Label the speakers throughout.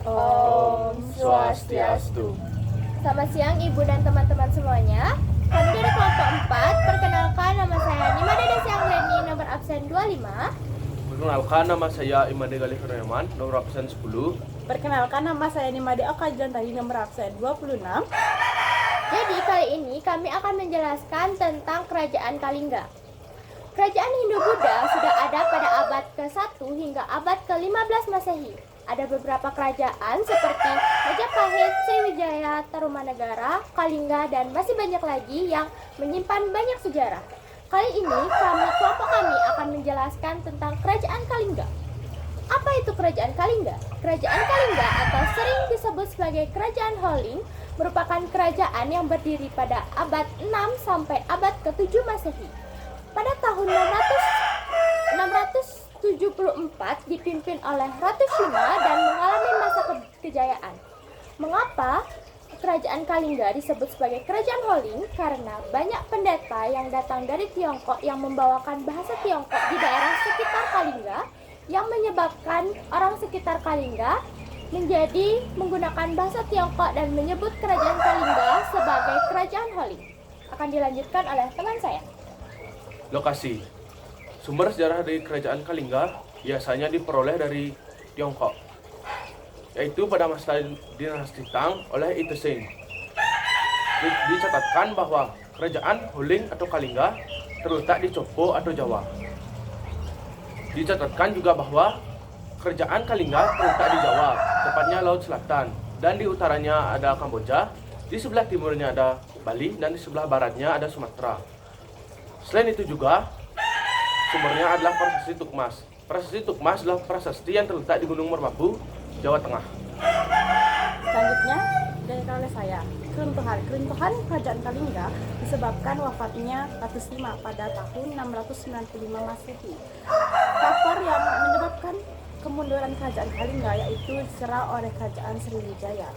Speaker 1: Om Swastiastu.
Speaker 2: Selamat siang Ibu dan teman-teman semuanya. Kami dari kelompok 4, perkenalkan nama saya Nimade Desi Anggreni, nomor absen 25.
Speaker 1: Perkenalkan nama saya Imade Galih Kurniawan, nomor absen 10.
Speaker 3: Perkenalkan nama saya Nimade Akajan tadi nomor absen 26.
Speaker 2: Jadi kali ini kami akan menjelaskan tentang Kerajaan Kalingga. Kerajaan Hindu-Buddha sudah ada pada abad ke-1 hingga abad ke-15 Masehi. Ada beberapa kerajaan seperti Majapahit, Sriwijaya, Tarumanegara, Kalingga, dan masih banyak lagi yang menyimpan banyak sejarah. Kali ini kelompok kami akan menjelaskan tentang Kerajaan Kalingga. Apa itu Kerajaan Kalingga? Kerajaan Kalingga atau sering disebut sebagai Kerajaan Holing merupakan kerajaan yang berdiri pada abad 6 sampai abad ke-7 Masehi. Pada tahun 674 dipimpin oleh Ratu Shima dan mengalami masa kejayaan. Mengapa Kerajaan Kalingga disebut sebagai Kerajaan Holing? Karena banyak pendeta yang datang dari Tiongkok yang membawakan bahasa Tiongkok di daerah sekitar Kalingga, yang menyebabkan orang sekitar Kalingga menjadi menggunakan bahasa Tiongkok dan menyebut Kerajaan Kalingga sebagai Kerajaan Holing. Akan dilanjutkan oleh teman saya.
Speaker 1: Lokasi. Sumber sejarah dari Kerajaan Kalingga biasanya diperoleh dari Tiongkok, yaitu pada masa dinasti Tang oleh Itesing. Dicatatkan bahwa Kerajaan Holing atau Kalingga terletak di Copo atau Jawa. Dicatatkan juga bahwa Kerajaan Kalingga terletak di Jawa, tepatnya Laut Selatan, dan di utaranya ada Kamboja, di sebelah timurnya ada Bali, dan di sebelah baratnya ada Sumatera. Selain itu juga, sumbernya adalah Prasasti Tukmas. Prasasti Tukmas adalah prasasti yang terletak di Gunung Merbabu, Jawa Tengah.
Speaker 3: Selanjutnya dijelaskan oleh saya. Keruntuhan Kerajaan Kalingga disebabkan wafatnya Ratu Sima pada tahun 695 Masehi. Faktor yang menyebabkan kemunduran Kerajaan Kalingga yaitu diserang oleh Kerajaan Sriwijaya.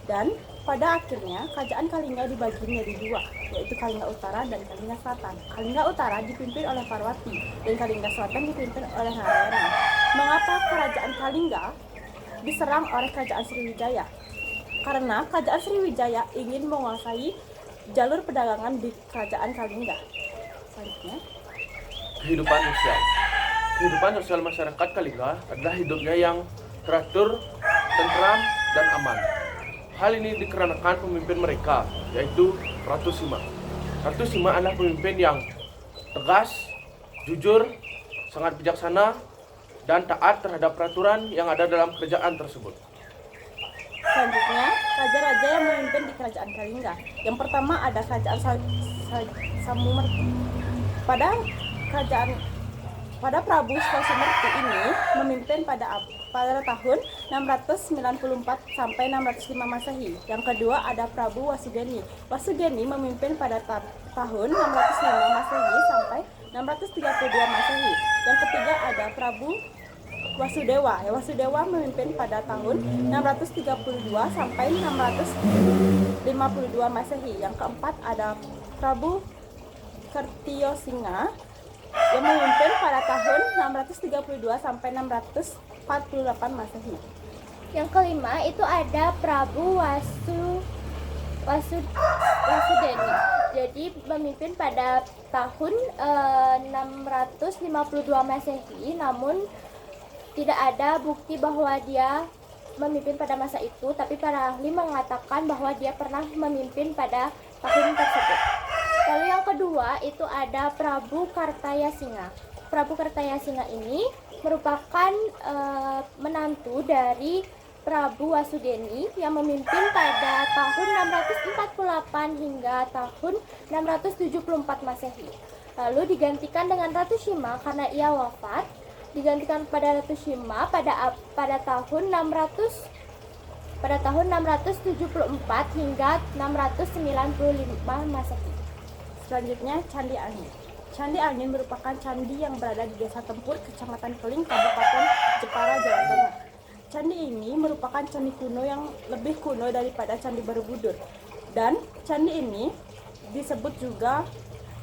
Speaker 3: Dan pada akhirnya Kerajaan Kalingga dibagi menjadi dua, yaitu Kalingga Utara dan Kalingga Selatan. Kalingga Utara dipimpin oleh Parwati dan Kalingga Selatan dipimpin oleh Narayana. Mengapa Kerajaan Kalingga diserang oleh Kerajaan Sriwijaya? Karena Kerajaan Sriwijaya ingin menguasai jalur perdagangan di Kerajaan Kalingga. Selanjutnya,
Speaker 1: Kehidupan sosial. Kehidupan sosial masyarakat Kalingga adalah hidupnya yang teratur, tentram, dan aman. Hal ini dikarenakan pemimpin mereka, yaitu Ratu Sima. Ratu Sima adalah pemimpin yang tegas, jujur, sangat bijaksana, dan taat terhadap peraturan yang ada dalam kerajaan tersebut.
Speaker 3: selanjutnya raja-raja yang memimpin di Kerajaan Kalingga. Yang pertama ada Kerajaan Samumertu. Pada Prabu Samumertu ini memimpin pada tahun 694 sampai 605 Masehi. Yang kedua ada Prabu Wasugeni. Wasugeni memimpin pada tahun 605 Masehi sampai 632 Masehi. Yang ketiga ada Prabu Wasudewa. Wasudewa memimpin pada tahun 632 sampai 652 Masehi. Yang keempat ada Prabu Kertiosinga yang memimpin pada tahun 632 sampai 648 Masehi.
Speaker 2: Yang kelima itu ada Prabu Wasudeni. Jadi memimpin pada tahun 652 Masehi, namun tidak ada bukti bahwa dia memimpin pada masa itu, tapi para ahli mengatakan bahwa dia pernah memimpin pada tahun tersebut. Lalu yang kedua itu ada Prabu Kartayasinga. Prabu Kartayasinga ini merupakan menantu dari Prabu Wasudeni yang memimpin pada tahun 648 hingga tahun 674 Masehi. Lalu digantikan dengan Ratu Shima karena ia wafat. Digantikan pada Ratu Shima pada tahun 674 hingga 695 Masehi.
Speaker 3: Selanjutnya Candi Angin. Candi Angin merupakan candi yang berada di Desa Tempur, Kecamatan Keling, Kabupaten Jepara, Jawa Tengah. Candi ini merupakan candi kuno yang lebih kuno daripada Candi Borobudur. Dan candi ini disebut juga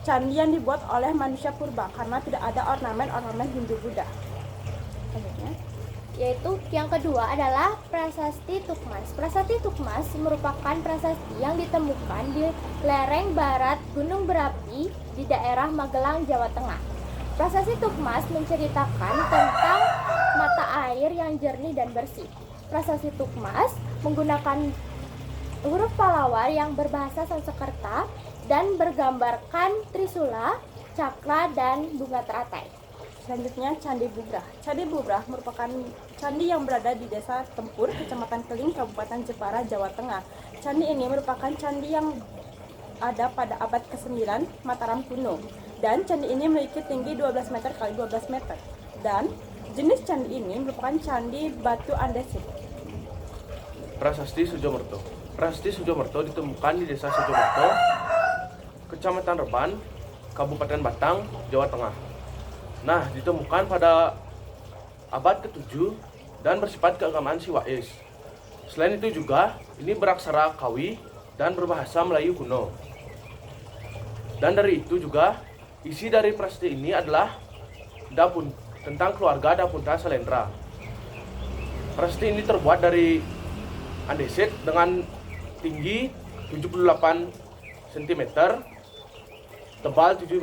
Speaker 3: candi yang dibuat oleh manusia purba karena tidak ada ornamen-ornamen Hindu Buddha. Selanjutnya,
Speaker 2: Yaitu yang kedua adalah Prasasti Tukmas. Prasasti Tukmas merupakan prasasti yang ditemukan di lereng barat Gunung Berapi di daerah Magelang, Jawa Tengah. Prasasti Tukmas menceritakan tentang mata air yang jernih dan bersih. Prasasti Tukmas menggunakan huruf Palawar yang berbahasa Sanskerta dan bergambarkan trisula, cakra, dan bunga teratai.
Speaker 3: Selanjutnya Candi Bubrah. Candi Bubrah merupakan candi yang berada di Desa Tempur, Kecamatan Keling, Kabupaten Jepara, Jawa Tengah. Candi ini merupakan candi yang ada pada abad ke-9 Mataram kuno. Dan candi ini memiliki tinggi 12 meter kali 12 meter. Dan jenis candi ini merupakan candi batu andesit.
Speaker 1: Prasasti Sujomerto. Prasasti Sujomerto ditemukan di Desa Sujomerto, Kecamatan Reban, Kabupaten Batang, Jawa Tengah. Nah, ditemukan pada abad ke-7 dan bersifat keagamaan Siwais. Selain itu juga, ini beraksara Kawi dan berbahasa Melayu kuno. Dan dari itu juga, isi dari prasasti ini adalah tentang keluarga Dapunta Salendra. Prasasti ini terbuat dari andesit dengan tinggi 78 cm, tebal 7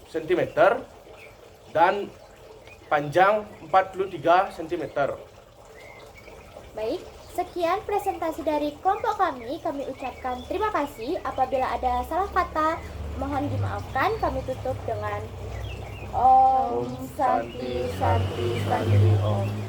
Speaker 1: cm, dan panjang 43 cm.
Speaker 2: Baik, sekian presentasi dari kelompok kami. Kami ucapkan terima kasih. Apabila ada salah kata, mohon dimaafkan. Kami tutup dengan Om Santi Santi Santi Om.